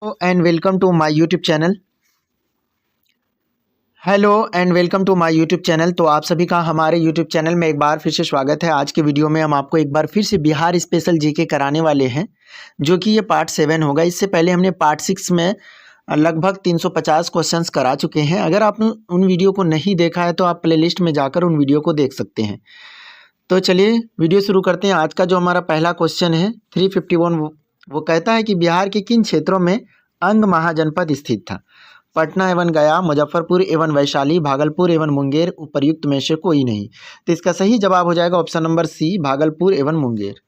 And welcome to my YouTube channel. Hello and welcome to my YouTube channel. तो आप सभी का हमारे यूट्यूब चैनल में एक बार फिर से स्वागत है। आज के वीडियो में हम आपको एक बार फिर से बिहार स्पेशल जीके कराने वाले हैं, जो कि ये पार्ट 7 होगा। इससे पहले हमने पार्ट 6 में लगभग 350 क्वेश्चंस करा चुके हैं। अगर आपने उन वीडियो को नहीं देखा है तो आप प्लेलिस्ट में जाकर उन वीडियो को देख सकते हैं। तो चलिए वीडियो शुरू करते हैं। आज का जो हमारा पहला क्वेश्चन है 351, वो कहता है कि बिहार के किन क्षेत्रों में अंग महाजनपद स्थित था? पटना एवं गया, मुजफ्फरपुर एवं वैशाली, भागलपुर एवं मुंगेर, उपर्युक्त में से कोई नहीं। तो इसका सही जवाब हो जाएगा ऑप्शन नंबर सी, भागलपुर एवं मुंगेर।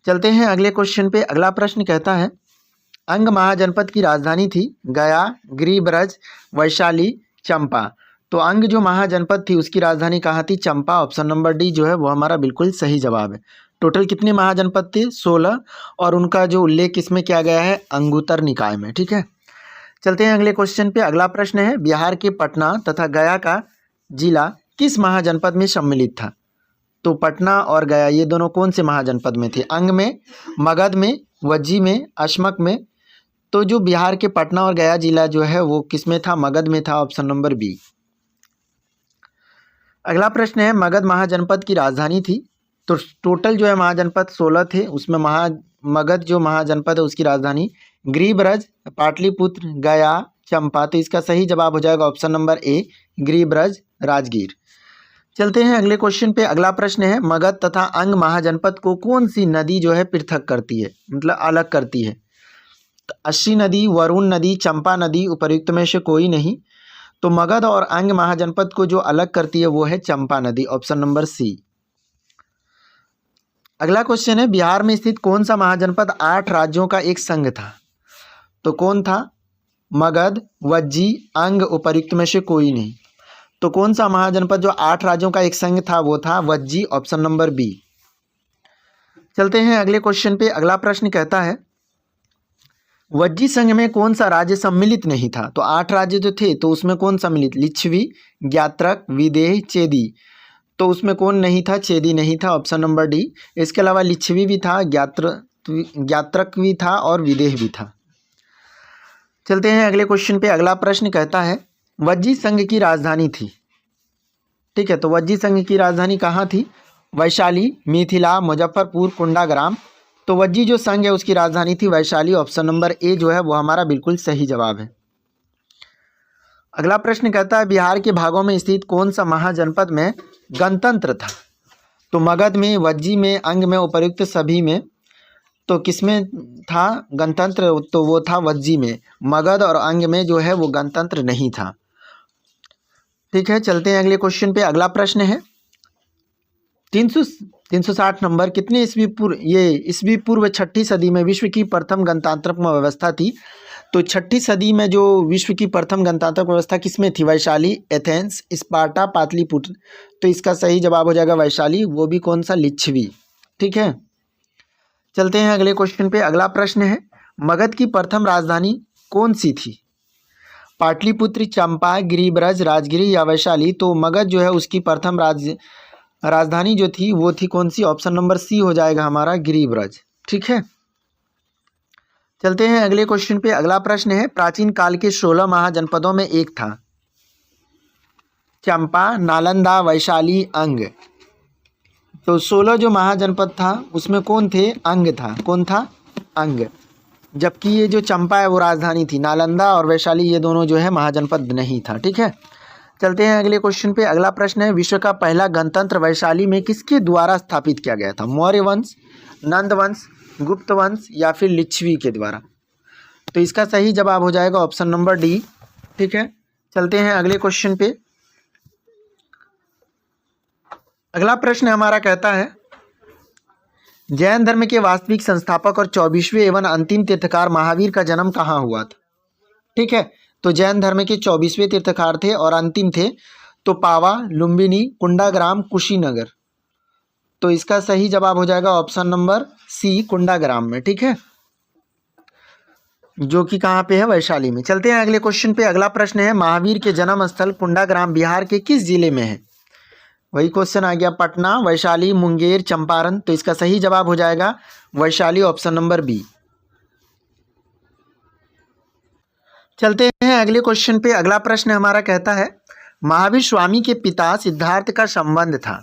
चलते हैं अगले क्वेश्चन पे। अगला प्रश्न कहता है अंग महाजनपद की राजधानी थी गया, गिरिब्रज, वैशाली, चंपा। तो अंग जो महाजनपद थी उसकी राजधानी कहाँ थी? चंपा। ऑप्शन नंबर डी जो है वो हमारा बिल्कुल सही जवाब है। टोटल कितने महाजनपद थे? 16, और उनका जो उल्लेख इसमें किया गया है अंगुत्तर निकाय में। ठीक है, चलते हैं अगले क्वेश्चन पे। अगला प्रश्न है बिहार के पटना तथा गया का जिला किस महाजनपद में सम्मिलित था? तो पटना और गया ये दोनों कौन से महाजनपद में थे? अंग में, मगध में, वज्जी में, अश्मक में। तो जो बिहार के पटना और गया जिला जो है वो किस में था? मगध में था। Option number B. अगला प्रश्न है मगध महाजनपद की राजधानी थी। तो टोटल जो है महाजनपद 16 थे, उसमें मगध जो महाजनपद है उसकी राजधानी गिरिब्रज, पाटलिपुत्र, गया, चंपा। तो इसका सही जवाब हो जाएगा option number A, Giribraj, Rajgir. चलते हैं अगले क्वेश्चन पे। अगला प्रश्न है मगध तथा अंग महाजनपद को कौन सी नदी जो है पृथक करती है, मतलब अलग करती है? तो अस्सी नदी, वरुण नदी, चंपा नदी, उपर्युक्त में से कोई नहीं। तो मगध और अंग महाजनपद को जो अलग करती है वो है चंपा नदी। Option number C. अगला क्वेश्चन है बिहार में स्थित कौन सा महाजनपद 8 राज्यों का एक संघ था? तो कौन था? मगध, वज्जी, अंग, उपर्युक्त में से कोई नहीं। तो कौन सा महाजनपद जो 8 राज्यों का एक संघ था वो था वज्जी। Option number B. चलते हैं अगले क्वेश्चन पे। अगला प्रश्न कहता है वज्जी संघ में कौन सा राज्य सम्मिलित नहीं था? तो 8 राज्य जो थे तो उसमें कौन सम्मिलित? लिच्छवी, ज्ञात्रक, विदेह, चेदी। तो उसमें कौन नहीं था? चेदी नहीं था। Option number D. इसके अलावा लिच्छवी भी था, ज्ञात्रक भी था और विदेह भी था। चलते हैं अगले क्वेश्चन पे। अगला प्रश्न कहता है वज्जी संघ की राजधानी थी। ठीक है, तो वज्जी संघ की राजधानी कहाँ थी? वैशाली, मिथिला, मुजफ्फरपुर, कुंडाग्राम। तो वज्जी जो संघ है उसकी राजधानी थी वैशाली। ऑप्शन नंबर ए जो है वो हमारा बिल्कुल सही जवाब है। अगला प्रश्न कहता है बिहार के भागों में स्थित कौन सा महाजनपद में गणतंत्र था? तो मगध में, वज्जी में, अंग में, उपर्युक्त सभी में। तो किसमें था गणतंत्र? तो वो था वज्जी में। मगध और अंग में जो है वो गणतंत्र नहीं था। ठीक है, चलते हैं अगले क्वेश्चन पे। अगला प्रश्न है 360 नंबर। कितने ईस्वी पूर्व, ये ईस्वी पूर्व 6ठी सदी में विश्व की प्रथम गणतंत्रात्मक व्यवस्था थी? तो 6ठी सदी में जो विश्व की प्रथम गणतंत्रात्मक व्यवस्था किसमें थी? Vaishali, Athens, Sparta, Pataliputra. तो इसका सही जवाब हो जाएगा वैशाली, वो भी कौन सा? लिच्छवी। ठीक है, चलते हैं अगले क्वेश्चन पे। अगला प्रश्न है मगध की प्रथम राजधानी कौन सी थी? पाटलिपुत्र, चंपा, गिरिब्रज, राजगिरी या वैशाली। तो मगध जो है उसकी प्रथम राजधानी जो थी वो थी कौन सी? ऑप्शन नंबर सी हो जाएगा हमारा, गिरिब्रज। ठीक है, चलते हैं अगले क्वेश्चन पे। अगला प्रश्न है प्राचीन काल के 16 महाजनपदों में एक था चंपा, नालंदा, वैशाली, अंग। तो 16 जो महाजनपद था उसमें कौन थे? अंग था। कौन था? अंग। जबकि ये जो चंपा है वो राजधानी थी। नालंदा और वैशाली ये दोनों जो है महाजनपद नहीं था। ठीक है, चलते हैं अगले क्वेश्चन पे। अगला प्रश्न है विश्व का पहला गणतंत्र वैशाली में किसके द्वारा स्थापित किया गया था? मौर्य वंश, नंद वंश, गुप्त वंश या फिर लिच्छवी के द्वारा? तो इसका सही जवाब हो जाएगा ऑप्शन नंबर डी। ठीक है, चलते हैं अगले क्वेश्चन पे। अगला प्रश्न हमारा कहता है जैन धर्म के वास्तविक संस्थापक और 24वें एवं अंतिम तीर्थकार महावीर का जन्म कहाँ हुआ था? ठीक है, तो जैन धर्म के 24वें तीर्थकार थे और अंतिम थे तो पावा, लुम्बिनी, कुंडाग्राम, कुशीनगर। तो इसका सही जवाब हो जाएगा ऑप्शन नंबर सी, कुंडाग्राम में। ठीक है, जो कि कहाँ पे है? वैशाली में। चलते हैं अगले क्वेश्चन पे। अगला प्रश्न है महावीर के जन्म स्थल कुंडाग्राम बिहार के किस जिले में है? वही क्वेश्चन आ गया, पटना, वैशाली, मुंगेर, चंपारण। तो इसका सही जवाब हो जाएगा वैशाली। Option number B. चलते हैं अगले क्वेश्चन पे। अगला प्रश्न हमारा कहता है महावीर स्वामी के पिता सिद्धार्थ का संबंध था।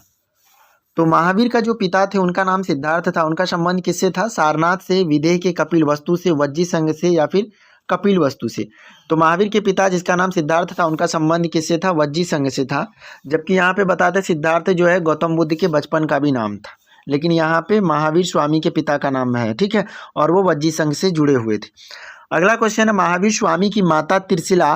तो महावीर का जो पिता थे उनका नाम सिद्धार्थ था, उनका संबंध किससे था? सारनाथ से, विदेह के कपिल वस्तु से, वज्जी संघ से या फिर कपिल वस्तु से। तो महावीर के पिता जिसका नाम सिद्धार्थ था उनका संबंध किससे था? वज्जी संघ से था। जबकि यहाँ पे बताते सिद्धार्थ जो है गौतम बुद्ध के बचपन का भी नाम था, लेकिन यहाँ पे महावीर स्वामी के पिता का नाम है, ठीक है, और वो वज्जी संघ से जुड़े हुए थे। अगला क्वेश्चन है महावीर स्वामी की माता त्रिशिला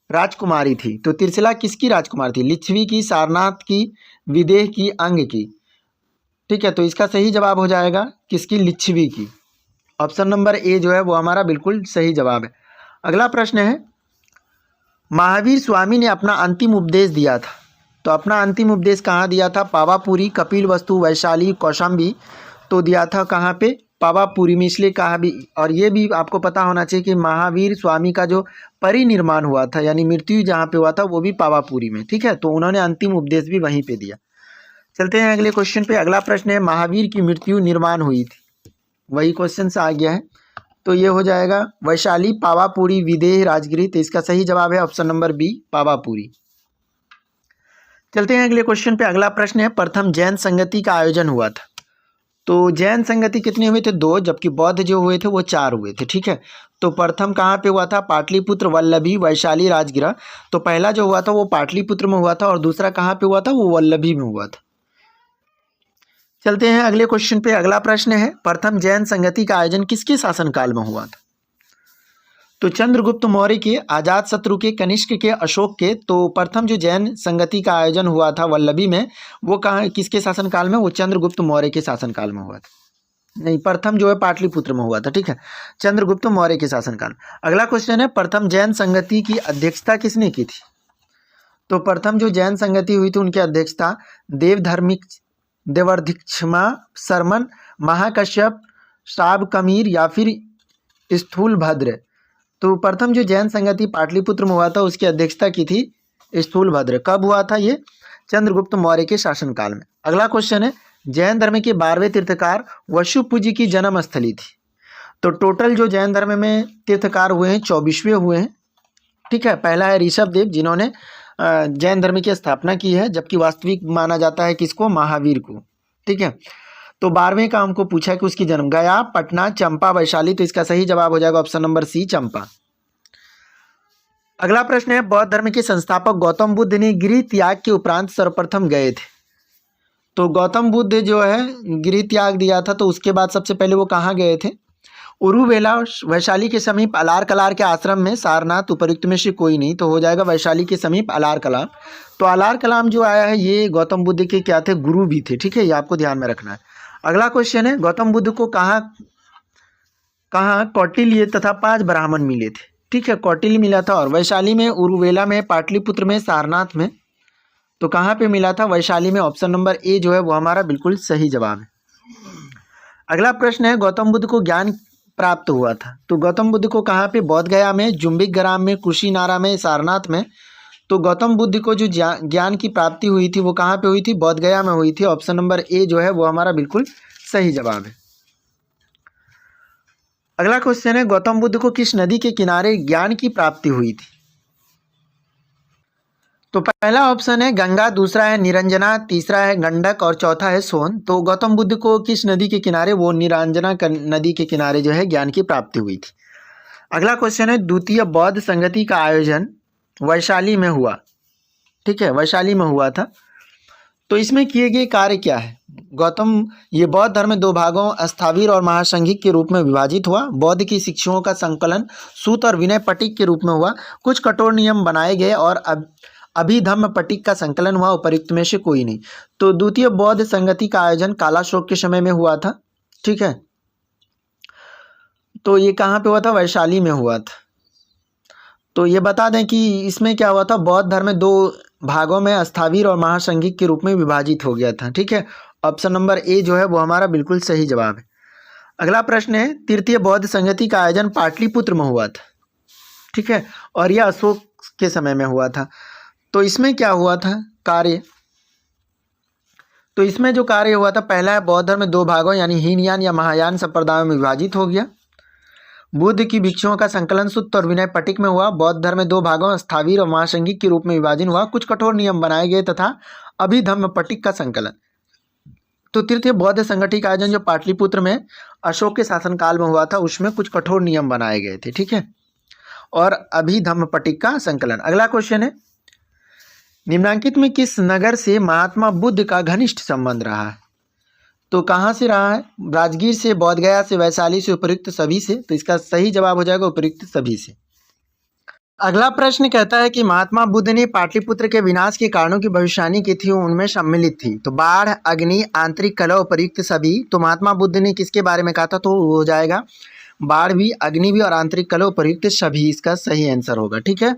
राजकुमारी थी। तो त्रिशिला किसकी राजकुमारी थी? लिच्छवी की, सारनाथ की, विदेह की, अंग की। ठीक है, तो इसका सही जवाब हो जाएगा किसकी? लिच्छवी की। ऑप्शन नंबर ए जो है वो हमारा बिल्कुल सही जवाब है। अगला प्रश्न है महावीर स्वामी ने अपना अंतिम उपदेश दिया था। तो अपना अंतिम उपदेश कहाँ दिया था? पावापुरी, कपिल वस्तु, वैशाली, कौशाम्बी। तो दिया था कहाँ पे? पावापुरी में। इसलिए कहा भी, और ये भी आपको पता होना चाहिए कि महावीर स्वामी का जो परिनिर्माण हुआ था यानी मृत्यु जहाँ पे हुआ था वो भी पावापुरी में, ठीक है, तो उन्होंने अंतिम उपदेश भी वहीं पे दिया। चलते हैं अगले क्वेश्चन पे। अगला प्रश्न है महावीर की मृत्यु निर्माण हुई थी, वही क्वेश्चन से आ गया है। तो ये हो जाएगा वैशाली, पावापुरी, विदेह, राजगिरी। तो इसका सही जवाब है ऑप्शन नंबर बी, पावापुरी। चलते हैं अगले क्वेश्चन पे। अगला प्रश्न है प्रथम जैन संगति का आयोजन हुआ था। तो जैन संगति कितने हुए थे? 2, जबकि बौद्ध जो हुए थे वो 4 हुए थे, ठीक है। तो प्रथम कहाँ पे हुआ था? पाटलिपुत्र, वल्लभी, वैशाली, राजगिरा। तो पहला जो हुआ था वो पाटलिपुत्र में हुआ था और दूसरा कहाँ पे हुआ था? वो वल्लभी में हुआ था। चलते हैं अगले क्वेश्चन पे। अगला प्रश्न है प्रथम जैन संगति का आयोजन किसके शासनकाल में हुआ था? तो चंद्रगुप्त मौर्य के, अजातशत्रु के, कनिष्क के, अशोक के। तो प्रथम जो जैन संगति का आयोजन हुआ था वल्लभी में, वो कहाँ, किसके शासनकाल में? वो चंद्रगुप्त मौर्य के शासनकाल में हुआ था। नहीं, प्रथम जो है पाटलिपुत्र में हुआ था, ठीक है, चंद्रगुप्त मौर्य के शासनकाल। अगला क्वेश्चन है प्रथम जैन संगति की अध्यक्षता किसने की थी? तो प्रथम जो जैन संगति हुई थी उनकी अध्यक्षता देवधर्मिक, देवर्धिक्षमा, सरमन, महाकश्यप, शाब कमीर या फिर स्थूलभद्र। तो प्रथम जो जैन संगति पाटलिपुत्र में हुआ था उसकी अध्यक्षता की थी स्थूलभद्र। कब हुआ था ये? चंद्रगुप्त मौर्य के शासनकाल में। अगला क्वेश्चन है जैन धर्म के 12वें तीर्थकार वशुपूजी की जन्मस्थली थी। तो टोटल जो जैन धर्म में तीर्थकार हुए हैं 24वें हुए हैं, ठीक है। पहला है ऋषभदेव जिन्होंने जैन धर्म की स्थापना की है, जबकि वास्तविक माना जाता है किसको? महावीर को, ठीक है। तो 12वें का हमको पूछा कि उसकी जन्म गया, पटना, चंपा, वैशाली। तो इसका सही जवाब हो जाएगा ऑप्शन नंबर सी, चंपा। अगला प्रश्न है बौद्ध धर्म के संस्थापक गौतम बुद्ध ने गृह त्याग के उपरांत सर्वप्रथम गए थे। तो गौतम बुद्ध जो है गृह त्याग दिया था तो उसके बाद सबसे पहले वो कहाँ गए थे? उरुवेला, वैशाली के समीप अलार कलार के आश्रम में, सारनाथ। उपयुक्त में से कोई नहीं, तो हो जाएगा वैशाली के समीप अलार कलाम। तो अलार कलाम जो आया है ये गौतम बुद्ध के क्या थे? गुरु भी थे, ठीक है, ये आपको ध्यान में रखना है। अगला क्वेश्चन है गौतम बुद्ध को कहाँ कौटिल्य तथा 5 ब्राह्मण मिले थे? ठीक है, कौटिल्य मिला था और वैशाली में, उरुवेला में, पाटलिपुत्र में, सारनाथ में। तो कहाँ पे मिला था? वैशाली में। ऑप्शन नंबर ए जो है वो हमारा बिल्कुल सही जवाब है। अगला प्रश्न है गौतम बुद्ध को ज्ञान प्राप्त हुआ था। तो गौतम बुद्ध को कहाँ पे? बोध गया में, जुम्बिक ग्राम में, कुशीनारा में, सारनाथ में। तो गौतम बुद्ध को जो ज्ञान की प्राप्ति हुई थी वो कहाँ पे हुई थी? बोध गया में हुई थी। ऑप्शन नंबर ए जो है वो हमारा बिल्कुल सही जवाब है। अगला क्वेश्चन है गौतम बुद्ध को किस नदी के किनारे ज्ञान की प्राप्ति हुई थी? तो पहला ऑप्शन है गंगा, दूसरा है निरंजना, तीसरा है गंडक और चौथा है सोन। तो गौतम बुद्ध को किस नदी के किनारे? वो निरंजना नदी के किनारे जो है ज्ञान की प्राप्ति हुई थी। अगला क्वेश्चन है द्वितीय बौद्ध संगति का आयोजन वैशाली में हुआ, ठीक है, वैशाली में हुआ था। तो इसमें किए गए कार्य क्या है? ये बौद्ध धर्म 2 भागों स्थावीर और महासंघिक के रूप में विभाजित हुआ। बौद्ध की शिक्षाओं का संकलन सूत और विनय पटिक के रूप में हुआ। कुछ कठोर नियम बनाए गए और अभिधम्म पटिक का संकलन हुआ। उपयुक्त में से कोई नहीं। तो द्वितीय बौद्ध संगति का आयोजन कालाशोक के समय में हुआ था, ठीक है। तो ये कहाँ पे हुआ था? वैशाली में हुआ था। तो ये बता दें कि इसमें क्या हुआ था? बौद्ध धर्म 2 भागों में स्थावीर और महासंघिक के रूप में विभाजित हो गया था, ठीक है। ऑप्शन नंबर ए जो है वो हमारा बिल्कुल सही जवाब है। अगला प्रश्न है तृतीय बौद्ध संगति का आयोजन पाटलिपुत्र में हुआ था, ठीक है, और यह अशोक के समय में हुआ था। तो इसमें क्या हुआ था कार्य? तो इसमें जो कार्य हुआ था, पहला है बौद्ध धर्म 2 भागों यानी हीनयान या महायान संप्रदायों में विभाजित हो गया। बुद्ध की भिक्षुओं का संकलन सुत्त और विनय पटिक में हुआ। बौद्ध धर्म में 2 भागों स्थावीर और महासंघिक के रूप में विभाजन हुआ। कुछ कठोर नियम बनाए गए तथा अभिधम्म पटिक का संकलन। तो तृतीय बौद्ध संगठित आयोजन जो पाटलिपुत्र में अशोक के शासनकाल में हुआ था, उसमें कुछ कठोर नियम बनाए गए थे, ठीक है। और अभिधम्म पटिक का संकलन। अगला क्वेश्चन है, निम्नांकित में किस नगर से महात्मा बुद्ध का घनिष्ठ संबंध रहा है? तो कहाँ से रहा है? राजगीर से, बोधगया से, वैशाली से, उपयुक्त सभी से। तो इसका सही जवाब हो जाएगा उपयुक्त सभी से। अगला प्रश्न कहता है कि महात्मा बुद्ध ने पाटलिपुत्र के विनाश के कारणों की भविष्यवाणी की थी, उनमें सम्मिलित थी। तो बाढ़, अग्नि, आंतरिक कलह, उपयुक्त सभी। तो महात्मा बुद्ध ने किसके बारे में कहा था? तो हो जाएगा बाढ़ भी, अग्नि भी और आंतरिक कलह, उपयुक्त सभी इसका सही आंसर होगा, ठीक है।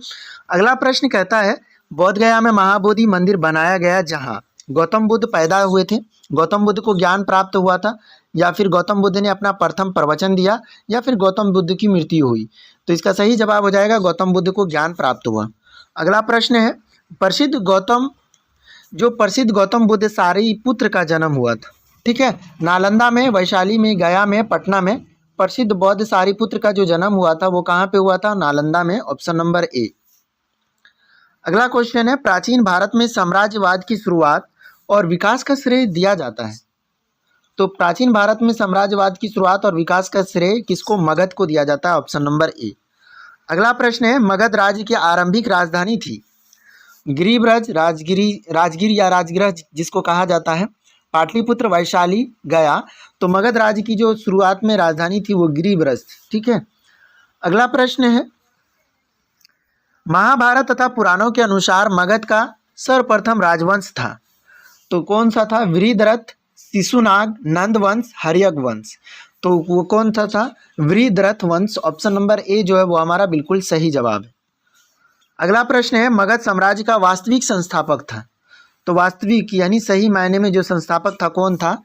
अगला प्रश्न कहता है, बोधगया में महाबोधि मंदिर बनाया गया जहाँ गौतम बुद्ध पैदा हुए थे, गौतम बुद्ध को ज्ञान प्राप्त हुआ था, या फिर गौतम बुद्ध ने अपना प्रथम प्रवचन दिया, या फिर गौतम बुद्ध की मृत्यु हुई। तो इसका सही जवाब हो जाएगा गौतम बुद्ध को ज्ञान प्राप्त हुआ। अगला प्रश्न है, प्रसिद्ध गौतम बुद्ध सारिपुत्र का जन्म हुआ था, ठीक है। नालंदा में, वैशाली में, गया में, पटना में प्रसिद्ध बौद्ध सारिपुत्र का जो जन्म हुआ था वो कहाँ पे हुआ था? नालंदा में, ऑप्शन नंबर ए। अगला क्वेश्चन है, प्राचीन भारत में साम्राज्यवाद की शुरुआत और विकास का श्रेय दिया जाता है। तो प्राचीन भारत में साम्राज्यवाद की शुरुआत और विकास का श्रेय किसको? मगध को दिया जाता है, ऑप्शन नंबर ए। अगला प्रश्न है, मगध राज्य की आरंभिक राजधानी थी गिरिब्रज, राजगिर या राजगृह जिसको कहा जाता है, पाटलिपुत्र, वैशाली, गया। तो मगध राज्य की जो शुरुआत में राजधानी थी वो गिरिब्रज थी, ठीक है। अगला प्रश्न है, महाभारत तथा पुराणों के अनुसार मगध का सर्वप्रथम राजवंश था। तो कौन सा था? वृहद्रथ, शिशुनाग, नंदवंश, हर्यक वंश। तो वो कौन सा था? वृहद्रथ वंश, ऑप्शन नंबर ए जो है वो हमारा बिल्कुल सही जवाब है। अगला प्रश्न है, मगध साम्राज्य का वास्तविक संस्थापक था। तो वास्तविक यानी सही मायने में जो संस्थापक था कौन था?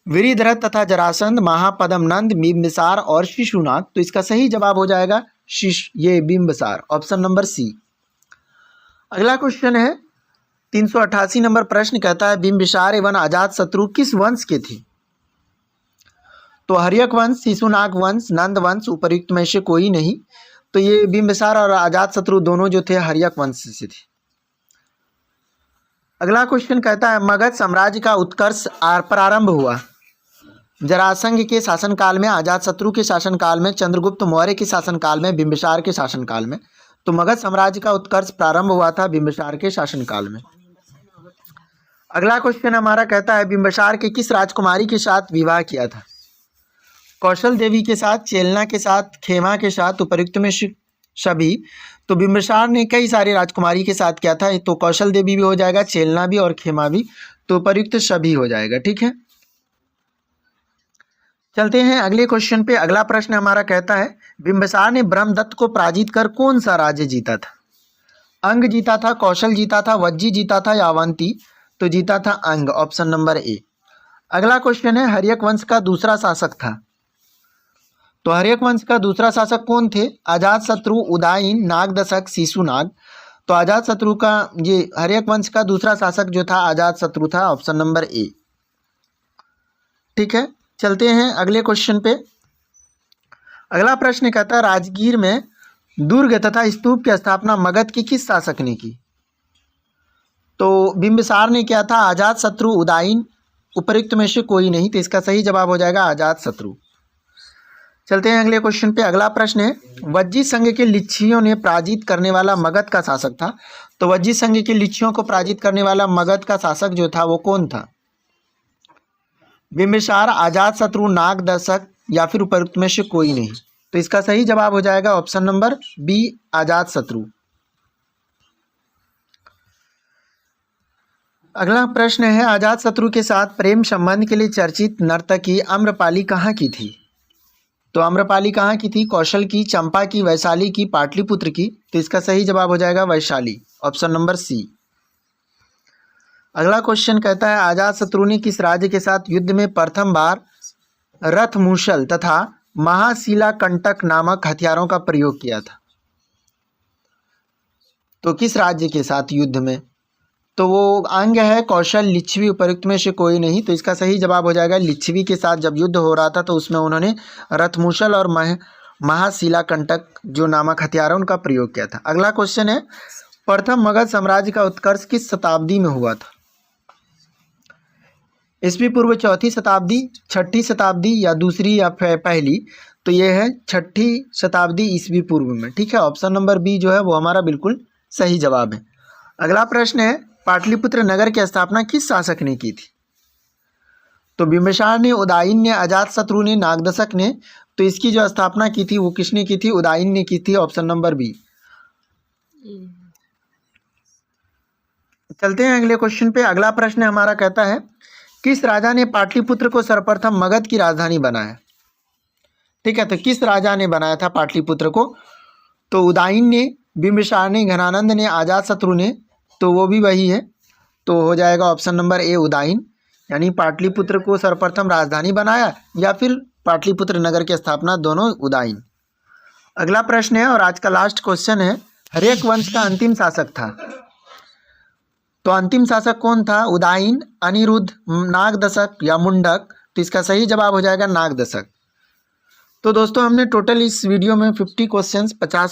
वृहद्रथ तथा जरासंध, महापद्म नंद, बिंबिसार और शिशुनाग। तो इसका सही जवाब हो जाएगा ये बिंबिसार, ऑप्शन नंबर सी। अगला क्वेश्चन है, 388 नंबर प्रश्न कहता है, बिंबिसार एवं अजातशत्रु किस वंश के थे? तो हर्यक वंश, शिशुनाग वंश, नंद वंश, उपयुक्त में से कोई नहीं। तो ये बिंबिसार और अजातशत्रु दोनों जो थे हर्यक वंश से थे। अगला क्वेश्चन कहता है, मगध साम्राज्य का उत्कर्ष प्रारंभ हुआ जरासंध के शासनकाल में, अजातशत्रु के शासनकाल में, चंद्रगुप्त मौर्य के शासनकाल में, बिंबिसार के शासनकाल में। तो मगध साम्राज्य का उत्कर्ष प्रारंभ हुआ था बिंबिसार के शासनकाल में। अगला क्वेश्चन हमारा कहता है, बिंबिसार के किस राजकुमारी के साथ विवाह किया था? कौशल देवी के साथ, चेलना के साथ, खेमा के साथ, उपयुक्त में सभी। तो बिंबिसार ने कई सारे राजकुमारी के साथ किया था। तो कौशल देवी भी हो जाएगा, चेलना भी और खेमा भी। तो उपयुक्त सभी हो जाएगा, ठीक है। चलते हैं अगले क्वेश्चन पे। अगला प्रश्न हमारा कहता है, बिंबिसार ने ब्रह्मदत्त को पराजित कर कौन सा राज्य जीता था? अंग जीता था, कौशल जीता था, वज्जी जीता था या अवंती? तो जीता था अंग, ऑप्शन नंबर ए। अगला क्वेश्चन है, हर्यक वंश का दूसरा शासक था। तो हर्यक वंश का दूसरा शासक कौन थे? अजातशत्रु, उदयन, नागदशक, शिशुनाग। तो अजातशत्रु का, ये हर्यक वंश का दूसरा शासक जो था अजातशत्रु था, ऑप्शन नंबर ए, ठीक है। चलते हैं अगले क्वेश्चन पे। अगला प्रश्न कहता है, राजगीर में दुर्ग तथा स्तूप की स्थापना मगध के किस शासक ने की? तो बिंबिसार ने किया था, अजातशत्रु, उदयन, उपयुक्त में से कोई नहीं। तो इसका सही जवाब हो जाएगा अजातशत्रु। चलते हैं अगले क्वेश्चन पे। अगला प्रश्न है, वज्जी संघ के लिच्छियों ने पराजित करने वाला मगध का शासक था। तो वज्जी संघ के लिच्छियों को पराजित करने वाला मगध का शासक जो था वो कौन था? बिंबिसार, अजातशत्रु, नागदशक या फिर उपयुक्त में से कोई नहीं। तो इसका सही जवाब हो जाएगा ऑप्शन नंबर बी, अजातशत्रु। अगला प्रश्न है, अजातशत्रु के साथ प्रेम संबंध के लिए चर्चित नर्तकी आम्रपाली कहाँ की थी? तो आम्रपाली कहाँ की थी? कौशल की, चंपा की, वैशाली की, पाटलिपुत्र की। तो इसका सही जवाब हो जाएगा वैशाली, ऑप्शन नंबर सी। अगला क्वेश्चन कहता है, अजातशत्रु ने किस राज्य के साथ युद्ध में प्रथम बार रथमूसल तथा महाशिलाकंटक नामक हथियारों का प्रयोग किया था? तो किस राज्य के साथ युद्ध में? तो वो अंग है कौशल, लिच्छवी, उपयुक्त में से कोई नहीं। तो इसका सही जवाब हो जाएगा लिच्छवी के साथ जब युद्ध हो रहा था तो उसमें उन्होंने रथमूसल और महाशिलाकंटक जो नामक हथियारों का प्रयोग किया था। अगला क्वेश्चन है, प्रथम मगध साम्राज्य का उत्कर्ष किस शताब्दी में हुआ था? ईस्वी पूर्व चौथी शताब्दी, छठी शताब्दी या दूसरी या पहली? तो ये है छठी शताब्दी ईस्वी पूर्व में। ठीक है, ऑप्शन नंबर बी जो है वो हमारा बिल्कुल सही जवाब है। अगला प्रश्न है, पाटलिपुत्र नगर की स्थापना किस शासक ने की थी? तो बिंबिसार ने, उदयन ने, अजातशत्रु ने, नागदशक ने? तो इसकी जो स्थापना की थी वो किसने की थी? उदयन ने की थी, ऑप्शन नंबर बी। चलते हैं अगले क्वेश्चन पे। अगला प्रश्न हमारा कहता है, किस राजा ने पाटलिपुत्र को सर्वप्रथम मगध की राजधानी बनाया? ठीक है, तो किस राजा ने बनाया था पाटलिपुत्र को? तो उदयन ने, बिंबिसार ने, घनानंद ने, अजातशत्रु ने? तो वो भी वही है, तो हो जाएगा ऑप्शन नंबर ए उदयन। यानी पाटलिपुत्र को सर्वप्रथम राजधानी बनाया या फिर पाटलिपुत्र नगर की स्थापना, दोनों उदयन। अगला प्रश्न है और आज का लास्ट क्वेश्चन है, हर्यक वंश का अंतिम शासक था? तो अंतिम शासक कौन था? उदयन, अनिरुद्ध, नागदशक या मुंडक? तो इसका सही जवाब हो जाएगा नागदशक। तो दोस्तों हमने टोटल इस वीडियो में 50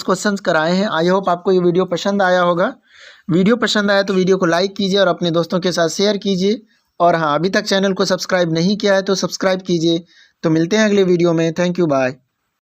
क्वेश्चंस कराए हैं। आई होप आपको ये वीडियो पसंद आया होगा। वीडियो पसंद आया तो वीडियो को लाइक कीजिए और अपने दोस्तों के साथ शेयर कीजिए। और हाँ, अभी तक चैनल को सब्सक्राइब नहीं किया है तो सब्सक्राइब कीजिए। तो मिलते हैं अगले वीडियो में। Thank you, bye.